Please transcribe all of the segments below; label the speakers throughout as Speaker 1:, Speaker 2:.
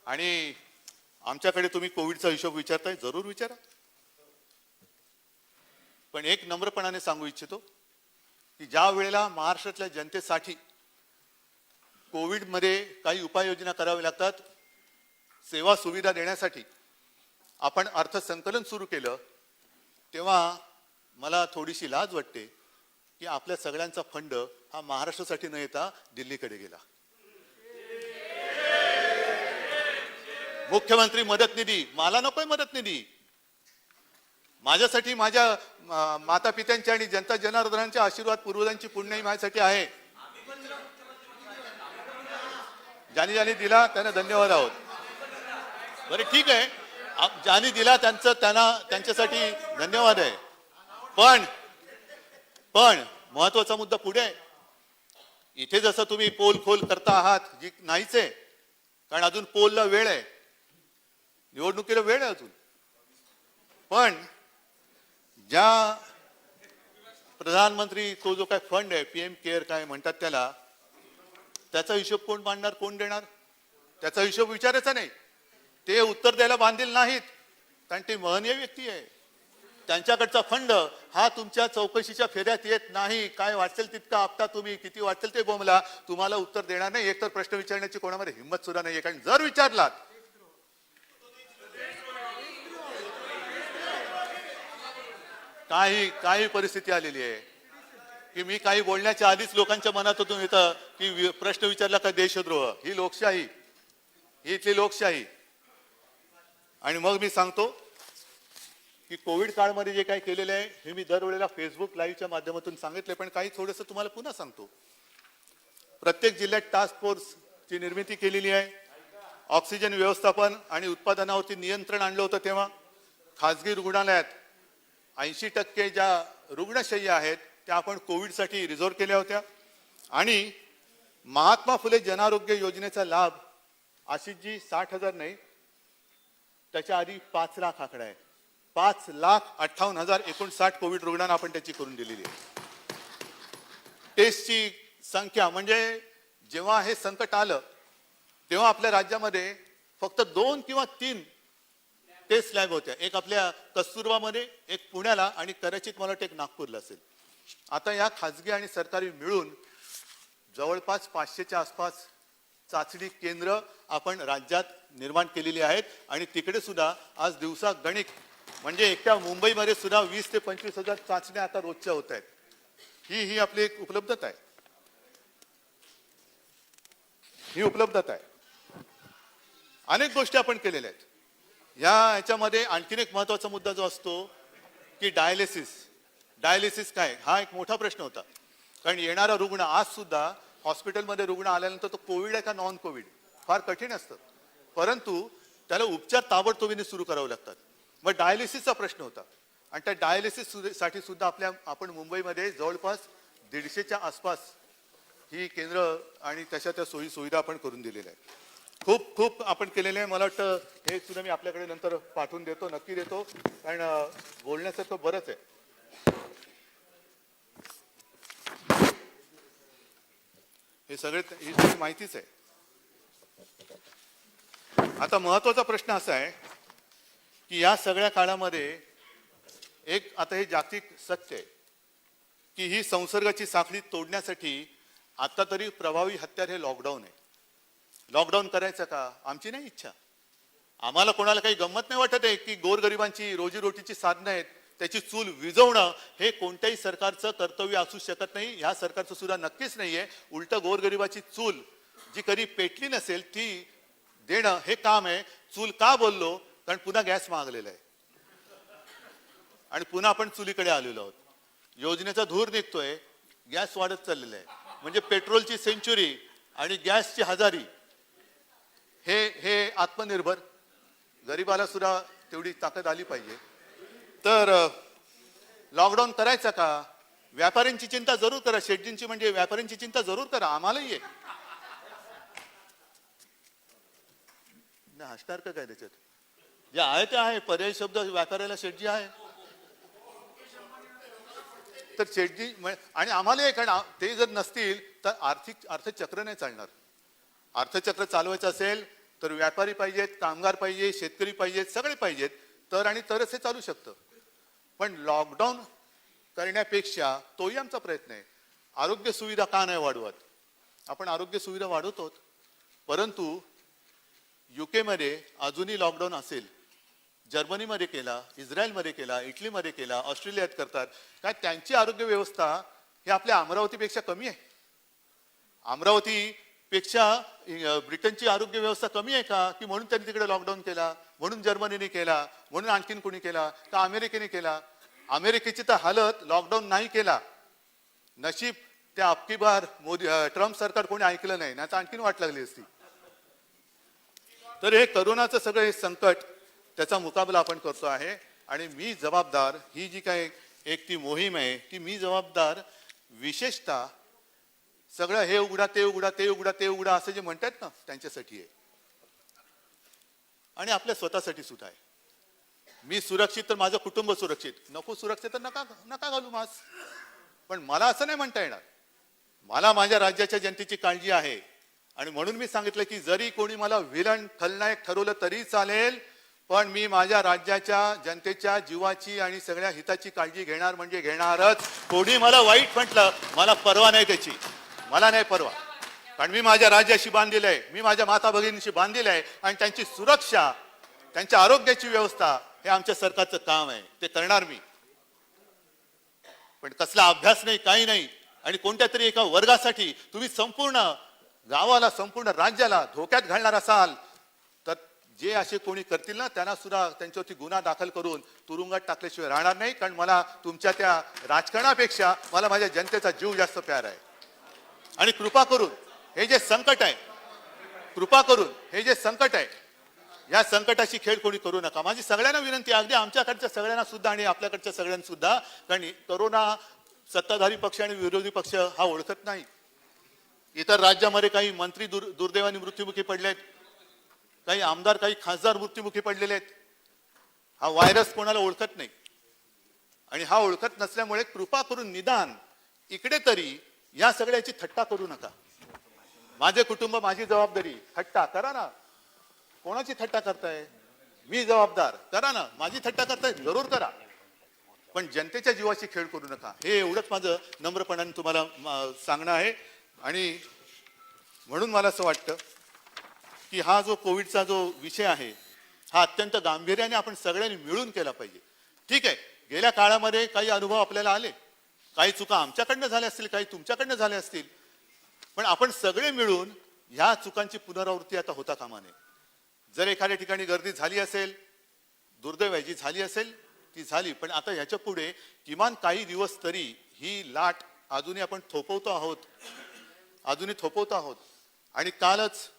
Speaker 1: आणि आमच्याकडे तुम्ही कोविडचा हिशोब विचारताय, जरूर विचारा. पण एक नम्रपणाने सांगू इच्छितो की ज्या वेळेला महाराष्ट्रातल्या जनतेसाठी कोविडमध्ये काही उपाययोजना कराव्या लागतात, सेवा सुविधा देण्यासाठी आपण अर्थसंकलन सुरू केलं, तेव्हा मला थोडीशी लाज वाटते की आपल्या सगळ्यांचा फंड हा महाराष्ट्रासाठी न येता दिल्लीकडे गेला. मुख्यमंत्री मदत निधी, मला नकोय मदत निधी. माझ्यासाठी माझ्या माता पित्यांचे आणि जनता जनार्दनांचे आशीर्वाद, पूर्वजांची पुण्य माझ्यासाठी आहे. ज्यांनी ज्यांनी दिला त्यांना धन्यवाद आहोत. बरे ठीक आहे, ज्यांनी दिला त्यांच्यासाठी धन्यवाद आहे. पण महत्वाचा मुद्दा पुढे आहे. इथे जसं तुम्ही पोल खोल करता आहात, जी नाहीच आहे, कारण अजून पोलला वेळ आहे, निवडणुकीला वेळ आहे अजून. पण ज्या प्रधानमंत्री तो जो काय फंड आहे, PM केअर काय म्हणतात त्याला, त्याचा हिशोब कोण मांडणार, कोण देणार? त्याचा हिशोब विचारायचा नाही. ते उत्तर द्यायला बांधील नाहीत, कारण ते महनीय व्यक्ती आहे. त्यांच्याकडचा फंड हा तुमच्या चौकशीच्या फेऱ्यात येत नाही. काय वाचेल तितका आपटा तुम्ही, किती वाचेल ते बोंबला, तुम्हाला उत्तर देणार नाही. एकतर प्रश्न विचारण्याची कोणामध्ये हिंमत सुद्धा नाहीये, कारण जर विचारलात काही परिस्थिती आलेली आहे की मी काही बोलण्याच्या आधीच लोकांच्या मनातून येतं की प्रश्न विचारला का देशद्रोह. ही लोकशाही, ही इथली लोकशाही. आणि मग मी सांगतो की कोविड काळमध्ये जे काही केलेलं आहे हे मी दरवेळेला फेसबुक लाईव्हच्या माध्यमातून सांगितले, पण काही थोडंसं तुम्हाला पुन्हा सांगतो. प्रत्येक जिल्ह्यात टास्क फोर्सची निर्मिती केलेली आहे. ऑक्सिजन व्यवस्थापन आणि उत्पादनावरती नियंत्रण आणलं होतं. तेव्हा खाजगी रुग्णालयात 80% ज्या रुग्णशय्या आहेत त्या आपण कोविडसाठी रिझर्व्ह केल्या होत्या. आणि महात्मा फुले जनआरोग्य योजनेचा लाभ आशिषजी 60,000 नाही, त्याच्या आधी 5 लाख आकडा आहे. 5,58,059 कोविड रुग्णांना आपण त्याची करून दिलेली आहे. टेस्टची संख्या म्हणजे जेव्हा हे संकट आलं तेव्हा आपल्या राज्यामध्ये फक्त 2 किंवा 3 टेस्ट लॅब होत्या. एक आपल्या कस्तुरबामध्ये, एक पुण्याला आणि कदाचित मला वाटतं एक नागपूरला असेल. आता या खाजगी आणि सरकारी मिळून जवळपास 500च्या आसपास चाचणी केंद्र आपण राज्यात निर्माण केलेली आहेत. आणि तिकडे सुद्धा आज दिवसा गणिक म्हणजे एकट्या मुंबईमध्ये सुद्धा 20 ते 25,000 चाचण्या आता रोजच्या होत आहेत. ही आपली एक उपलब्धता आहे. ही उपलब्धता आहे. अनेक गोष्टी आपण केलेल्या आहेत. याच्यामध्ये आणखीन एक महत्वाचा मुद्दा जो असतो की डायलिसिस काय, हा एक मोठा प्रश्न होता. कारण येणारा रुग्ण आज सुद्धा हॉस्पिटलमध्ये रुग्ण आल्यानंतर तो कोविड आहे का नॉन कोविड फार कठीण असतं, परंतु त्याला उपचार ताबडतोबीने सुरू करावे लागतात. मग डायलिसिसचा प्रश्न होता आणि त्या डायलिसिस साठी सुद्धा आपण मुंबईमध्ये जवळपास 150च्या आसपास ही केंद्र आणि त्या सोयी सुविधा आपण करून दिलेल्या आहेत. खूप आपण केलेले आहे. मला वाटतं हे सुद्धा मी आपल्याकडे नंतर पाठवून देतो, नक्की देतो, कारण बोलण्यासारखं बरंच आहे. ही सगळी माहितीच आहे. आता महत्वाचा प्रश्न असा आहे की या सगळ्या काळामध्ये आता हे जागतिक सत्य आहे की ही संसर्गाची साखळी तोडण्यासाठी आता तरी प्रभावी हत्यार हे लॉकडाऊन आहे. लॉकडाऊन करायचं का? आमची नाही इच्छा. आम्हाला कोणाला काही गंमत नाही वाटत आहे की गोरगरिबांची रोजीरोटीची साधनं आहेत त्याची चूल विझवणं हे कोणत्याही सरकारचं कर्तव्य असू शकत नाही. ह्या सरकारचं सुद्धा नक्कीच नाहीये. उलट गोरगरिबाची चूल जी कधी पेटली नसेल ती देणं हे काम आहे. चूल का बोललो? कारण पुन्हा गॅस मागलेला आहे आणि पुन्हा आपण चुलीकडे आलेलो आहोत. योजनेचा धूर निघतोय, गॅस वाढत चाललेला आहे. म्हणजे पेट्रोलची सेंचुरी आणि गॅसची हजारी. हे आत्मनिर्भर गरीबाला सुद्धा तेवढी ताकद आली पाहिजे. तर लॉकडाऊन करायचा का? व्यापाऱ्यांची चिंता जरूर करा. शेटजींची म्हणजे व्यापाऱ्यांची चिंता जरूर करा. आम्हालाही आहे. हसणार का काय त्याच्यात? जे आहे ते आहे. पर्यायी शब्द व्यापाऱ्याला शेटजी आहे तर शेटजी आणि आम्हाला, कारण ते जर नसतील तर अर्थचक्र नाही चालणार. अर्थचक्र चालवायचं असेल तर व्यापारी पाहिजेत, कामगार पाहिजे, शेतकरी पाहिजेत, सगळे पाहिजेत, तर आणि तरच हे चालू शकतं. पण लॉकडाऊन करण्यापेक्षा तोही आमचा प्रयत्न आहे. आरोग्य सुविधा का नाही वाढवत? आपण आरोग्य सुविधा वाढवतो, परंतु युकेमध्ये अजूनही लॉकडाऊन असेल, जर्मनीमध्ये केला, इस्रायलमध्ये केला, इटलीमध्ये केला, ऑस्ट्रेलियात करतात. काय त्यांची आरोग्य व्यवस्था ही आपल्या अमरावतीपेक्षा कमी आहे? अमरावतीपेक्षा ब्रिटनची आरोग्य व्यवस्था कमी आहे का? की म्हणून त्यांनी तिकडे लॉकडाऊन केला, म्हणून जर्मनीने केला, म्हणून आणखीन कोणी केला का अमेरिकेने केला? अमेरिकेची तर हालत लॉकडाऊन नाही केला, नशीब त्या अबकी बार मोदी ट्रम्प सरकार कोणी ऐकलं नाही, तर आणखीन वाट लागली असती. तर हे करोनाचं सगळं हे संकट, त्याचा मुकाबला आपण करतो आहे. आणि मी जबाबदार, ही जी काही एक ती मोहीम आहे, ती मी जबाबदार विशेषतः सगळं हे उघडा ते उघडा ते उघडा ते उघडा असं जे म्हणतात ना, त्यांच्यासाठी आहे आणि आपल्या स्वतःसाठी सुद्धा आहे. मी सुरक्षित तर माझं कुटुंब सुरक्षित, नको सुरक्षित तर नका नका घालू मास्क. पण मला असं नाही म्हणता येणार. मला माझ्या राज्याच्या जनतेची काळजी आहे आणि म्हणून मी सांगितलं की जरी कोणी मला विलन खलनायक ठरवलं तरी चालेल, पण मी माझ्या राज्याच्या जनतेच्या जीवाची आणि सगळ्या हिताची काळजी घेणार म्हणजे घेणारच. कोणी मला वाईट म्हटलं, मला परवा नाही त्याची, मला नाही परवा. कारण मी माझ्या राज्याशी बांधलेलं आहे, मी माझ्या माता भगिनीशी बांधलेलं आहे आणि त्यांची सुरक्षा, त्यांच्या आरोग्याची व्यवस्था हे आमच्या सरकारचं काम आहे, ते करणार मी. पण कसला अभ्यास नाही, काही नाही. आणि कोणत्या तरी एका वर्गासाठी तुम्ही संपूर्ण गावाला, संपूर्ण राज्याला धोक्यात घालणार असाल, तर जे असे कोणी करतील ना, त्यांना सुद्धा त्यांच्यावरती गुन्हा दाखल करून तुरुंगात टाकल्याशिवाय राहणार नाही. कारण मला तुमच्या त्या राजकारणापेक्षा मला माझ्या जनतेचा जीव जास्त प्यार आहे. आणि कृपा करून हे जे संकट आहे, कृपा करून हे जे संकट आहे, या संकटाची खेळ कोणी करू नका. माझी सगळ्यांना विनंती आहे, अगदी आमच्याकडच्या सगळ्यांना सुद्धा आणि आपल्याकडच्या सगळ्यांना सुद्धा. कारण करोना सत्ताधारी पक्ष आणि विरोधी पक्ष हा ओळखत नाही. इतर राज्यामध्ये काही मंत्री दुर्दैवाने मृत्युमुखी पडलेत, काही आमदार, काही खासदार मृत्युमुखी पडलेले आहेत. हा व्हायरस कोणाला ओळखत नाही. आणि हा ओळखत नसल्यामुळे कृपा करून निदान इकडे तरी या सगळ्याची थट्टा करू नका. माझे कुटुंब, माझी जबाबदारी, थट्टा करा ना. कोणाची थट्टा करताय? मी जबाबदार, करा ना. माझी थट्टा करताय, जरूर करा, पण जनतेच्या जीवाची खेळ करू नका. हे एवढंच माझं नम्रपणाने तुम्हाला सांगणं आहे. आणि म्हणून मला असं वाटतं की हा जो कोविडचा जो विषय आहे, हा अत्यंत गांभीर्याने आपण सगळ्यांनी मिळून केला पाहिजे. ठीक आहे, गेल्या काळामध्ये काही अनुभव आपल्याला आले, काही चुका आमच्याकडनं झाल्या असतील, काही तुमच्याकडनं झाल्या असतील, पण आपण सगळे मिळून ह्या चुकांची पुनरावृत्ती आता होता कामा नये. जर एखाद्या ठिकाणी गर्दी झाली असेल, दुर्दैवाची झाली असेल, ती झाली, पण आता ह्याच्या पुढे किमान काही दिवस तरी ही लाट अजूनही आपण थोपवतो आहोत, अजूनही थोपवतो आहोत. आणि कालच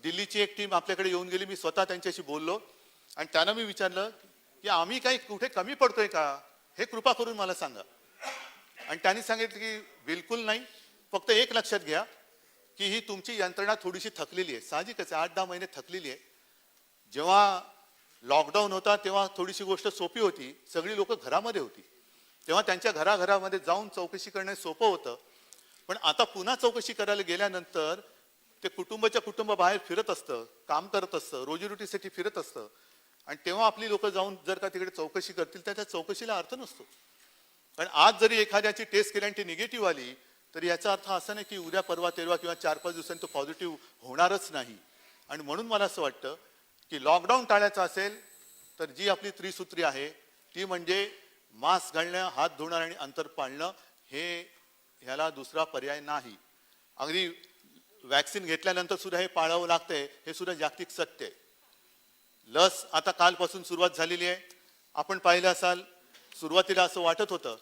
Speaker 1: दिल्लीची एक टीम आपल्याकडे येऊन गेली. मी स्वतः त्यांच्याशी बोललो आणि त्यांना मी विचारलं की आम्ही काही कुठे कमी पडतोय का, हे कृपा करून मला सांगा. आणि त्यांनी सांगितलं की बिलकुल नाही, फक्त एक लक्षात घ्या की ही तुमची यंत्रणा थोडीशी थकलेली आहे. साहजिकच आहे, 8-10 महिने थकलेली आहे. जेव्हा लॉकडाऊन होता तेव्हा थोडीशी गोष्ट सोपी होती, सगळी लोक घरामध्ये होती, तेव्हा त्यांच्या घराघरामध्ये जाऊन चौकशी करणं सोपं होतं. पण आता पुन्हा चौकशी करायला गेल्यानंतर ते कुटुंबाच्या कुटुंब बाहेर फिरत असतं, काम करत असतं, रोजीरोटीसाठी फिरत असतं. आणि तेव्हा आपली लोक जाऊन जर का तिकडे चौकशी करतील तर त्या चौकशीला अर्थ नसतो. कारण आज जरी एखाद्याची टेस्ट केली आणि ती निगेटिव्ह आली, तर याचा अर्थ असा नाही की उद्या परवा तेरवा किंवा 4-5 दिवसांनी तो पॉझिटिव्ह होणारच नाही. आणि म्हणून मला असं वाटतं की लॉकडाऊन टाळायचं असेल तर जी आपली त्रिसूत्री आहे ती म्हणजे मास्क घालणं, हात धुणं आणि अंतर पाळणं, हे ह्याला दुसरा पर्याय नाही. अगदी वॅक्सिन घेतल्यानंतर सुद्धा हे पाळावं लागतंय, हे सुद्धा जागतिक सत्य आहे. लस आता कालपासून सुरुवात झालेली आहे. आपण पाहिलं असाल, सुरुवातीला असं वाटत होतं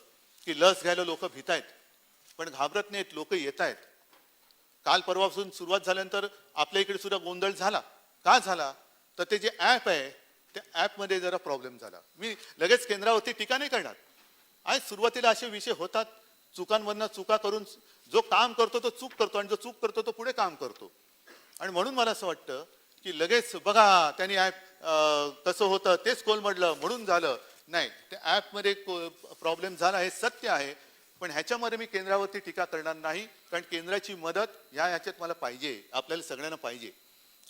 Speaker 1: की लस घ्यायला लोक भीत आहेत, पण घाबरत नाहीत, लोक येत आहेत. काल परवापासून सुरुवात झाल्यानंतर आपल्या इकडे सुद्धा गोंधळ झाला. का झाला? तर ते जे ॲप आहे त्या ॲपमध्ये जरा प्रॉब्लेम झाला. मी लगेच केंद्रावरती टीका नाही करणार. आज सुरुवातीला असे विषय होतात, चुकांवरनं चुका करून जो काम करतो तो चूक करतो आणि जो चूक करतो तो पुढे काम करतो. आणि म्हणून मला असं वाटतं की लगेच बघा त्यांनी ॲप कसं होतं तेच कोलमडलं म्हणून झालं नाही. त्या ॲपमध्ये प्रॉब्लेम झाला हे सत्य आहे, पण ह्याच्यामध्ये मी केंद्रावरती टीका करणार नाही. कारण केंद्राची मदत ह्याच्यात मला पाहिजे, आपल्याला सगळ्यांना पाहिजे.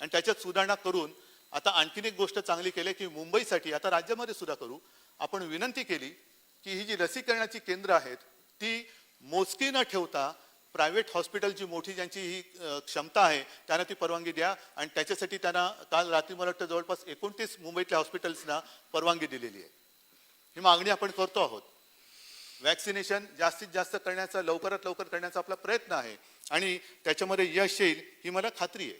Speaker 1: आणि त्याच्यात सुधारणा करून आता आणखीन एक गोष्ट चांगली केली की मुंबईसाठी आता राज्यामध्ये सुद्धा करू, आपण विनंती केली की ही जी लसीकरणाची केंद्र आहेत ती मोजकी न ठेवता प्रायव्हेट हॉस्पिटल जी मोठी ज्यांची ही क्षमता आहे त्यांना ती परवानगी द्या. आणि त्याच्यासाठी त्यांना काल रात्री मला वाटतं जवळपास 29 मुंबईतल्या हॉस्पिटल्सना परवानगी दिलेली आहे. ही मागणी आपण करतो आहोत. वॅक्सिनेशन जास्तीत जास्त करण्याचा, लवकरात लवकर करण्याचा आपला प्रयत्न आहे आणि त्याच्यामध्ये यश येईल ही मला खात्री आहे.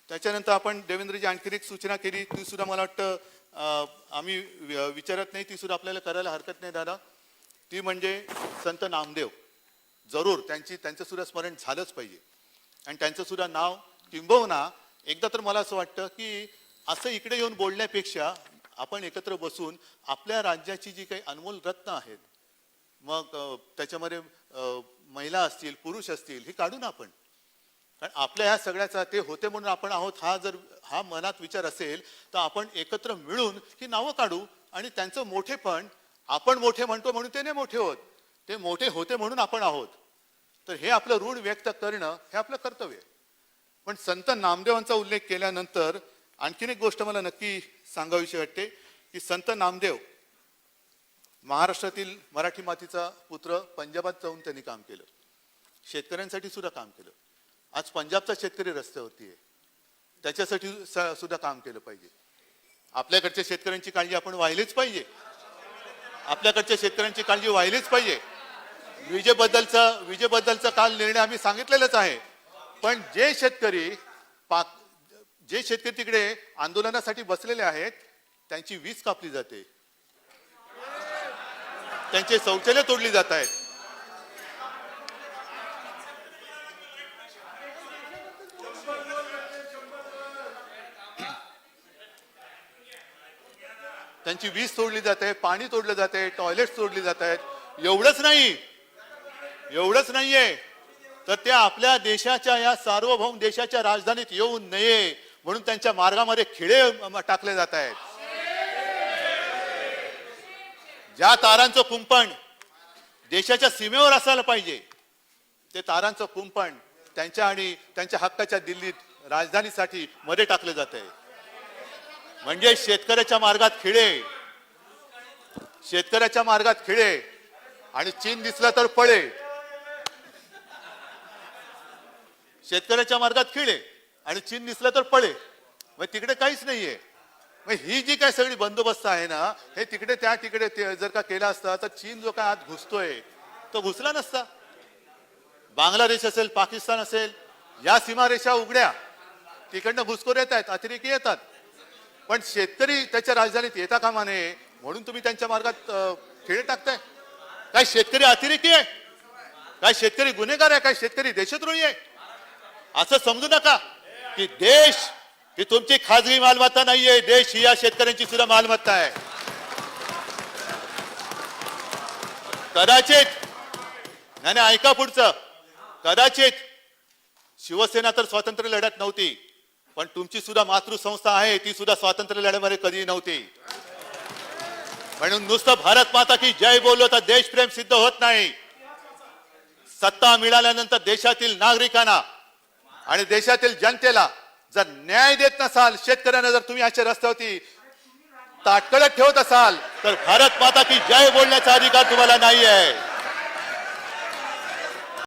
Speaker 1: त्याच्यानंतर आपण देवेंद्रजी आणखीन एक सूचना केली, ती सुद्धा मला वाटतं आम्ही विचारत नाही, ती सुद्धा आपल्याला करायला हरकत नाही दादा. ती म्हणजे संत नामदेव. जरूर त्यांचं सुद्धा स्मरण झालंच पाहिजे आणि त्यांचं सुद्धा नाव किंबहुना एकदा तर मला असं वाटतं की असं इकडे येऊन बोलण्यापेक्षा आपण एकत्र बसून आपल्या राज्याची जी काही अनमोल रत्न आहेत, मग त्याच्यामध्ये महिला असतील, पुरुष असतील, हे काढून आपण, कारण आपल्या ह्या सगळ्याचा ते होते म्हणून आपण आहोत हा मनात विचार असेल तर आपण एकत्र मिळून ही नावं काढू आणि त्यांचं मोठेपण, आपण मोठे म्हणतो म्हणून ते नाही मोठे होत, ते मोठे होते म्हणून आपण आहोत, तर हे आपलं ऋण व्यक्त करणं हे आपलं कर्तव्य आहे. पण संत नामदेवांचा उल्लेख केल्यानंतर आणखीन एक गोष्ट मला नक्की सांगावीशी वाटते की संत नामदेव महाराष्ट्रातील मराठी मातीचा पुत्र, पंजाबात जाऊन त्यांनी काम केलं, शेतकऱ्यांसाठी सुद्धा काम केलं. आज पंजाबचा शेतकरी रस्त्यावरती आहे, त्याच्यासाठी सुद्धा काम केलं पाहिजे. आपल्याकडच्या शेतकऱ्यांची काळजी आपण वाहिलीच पाहिजे, आपल्याकडच्या शेतकऱ्यांची काळजी वाहिलीच पाहिजे. विजेबद्दलचा काल निर्णय आम्ही सांगितलेलाच आहे. पण जे शेतकरी तिकडे आंदोलनासाठी बसलेले आहेत त्यांची वीज कापली जाते, त्यांचे शौचालय तोडली जात आहेत. त्यांची वीज तोडली जाते, पाणी तोडलं जाते, टॉयलेट तोडली जात आहेत. एवढंच नाहीये तर त्या आपल्या देशाच्या, या सार्वभौम देशाच्या राजधानीत येऊ नये म्हणून त्यांच्या मार्गामध्ये खिळे टाकले जात आहेत. ज्या तारांचं कुंपण देशाच्या सीमेवर असायला पाहिजे ते तारांचं कुंपण त्यांच्या आणि त्यांच्या हक्काच्या दिल्लीत राजधानीसाठी मध्ये टाकले जात आहे. म्हणजे शेतकऱ्याच्या मार्गात खिळे आणि चीन दिसला तर पळे. शेतकऱ्याच्या मार्गात खिळे आणि चीन दिसला तर पळे. मग तिकडे काहीच नाहीये. मग ही जी काय सगळी बंदोबस्त आहे ना, हे तिकडे जर का केला असता तर चीन जो काय आत घुसतोय तो घुसला नसता. बांगलादेश असेल, पाकिस्तान असेल, या सीमारेषा उघड्या, तिकडनं घुसखोर येत आहेत, अतिरेकी येतात. पण शेतकरी त्याच्या राजधानीत येता कामा नये म्हणून तुम्ही त्यांच्या मार्गात खिळे टाकताय. काय शेतकरी अतिरेकी आहे? काय शेतकरी गुन्हेगार आहे? काय शेतकरी देशद्रोही आहे? असं समजू नका की देश ही तुमची खाजगी मालमत्ता नाहीये. देश ही या शेतकऱ्यांची सुद्धा मालमत्ता आहे. कदाचित नाही, ऐका पुढचं, कदाचित शिवसेना तर स्वातंत्र्य लढ्यात नव्हती, पण तुमची सुद्धा मातृसंस्था आहे, ती सुद्धा स्वातंत्र्य लढ्यामध्ये कधी नव्हती. म्हणून नुसतं भारत माता की जय बोललो तर देशप्रेम सिद्ध होत नाही. सत्ता मिळाल्यानंतर देशातील नागरिकांना आणि देशातील जनतेला जर न्याय देत नसाल, शेतकऱ्यांना जर तुम्ही अशा रस्त्यावरती ताटकळत ठेवत असाल तर भारत माता की जय बोलण्याचा अधिकार तुम्हाला नाही आहे.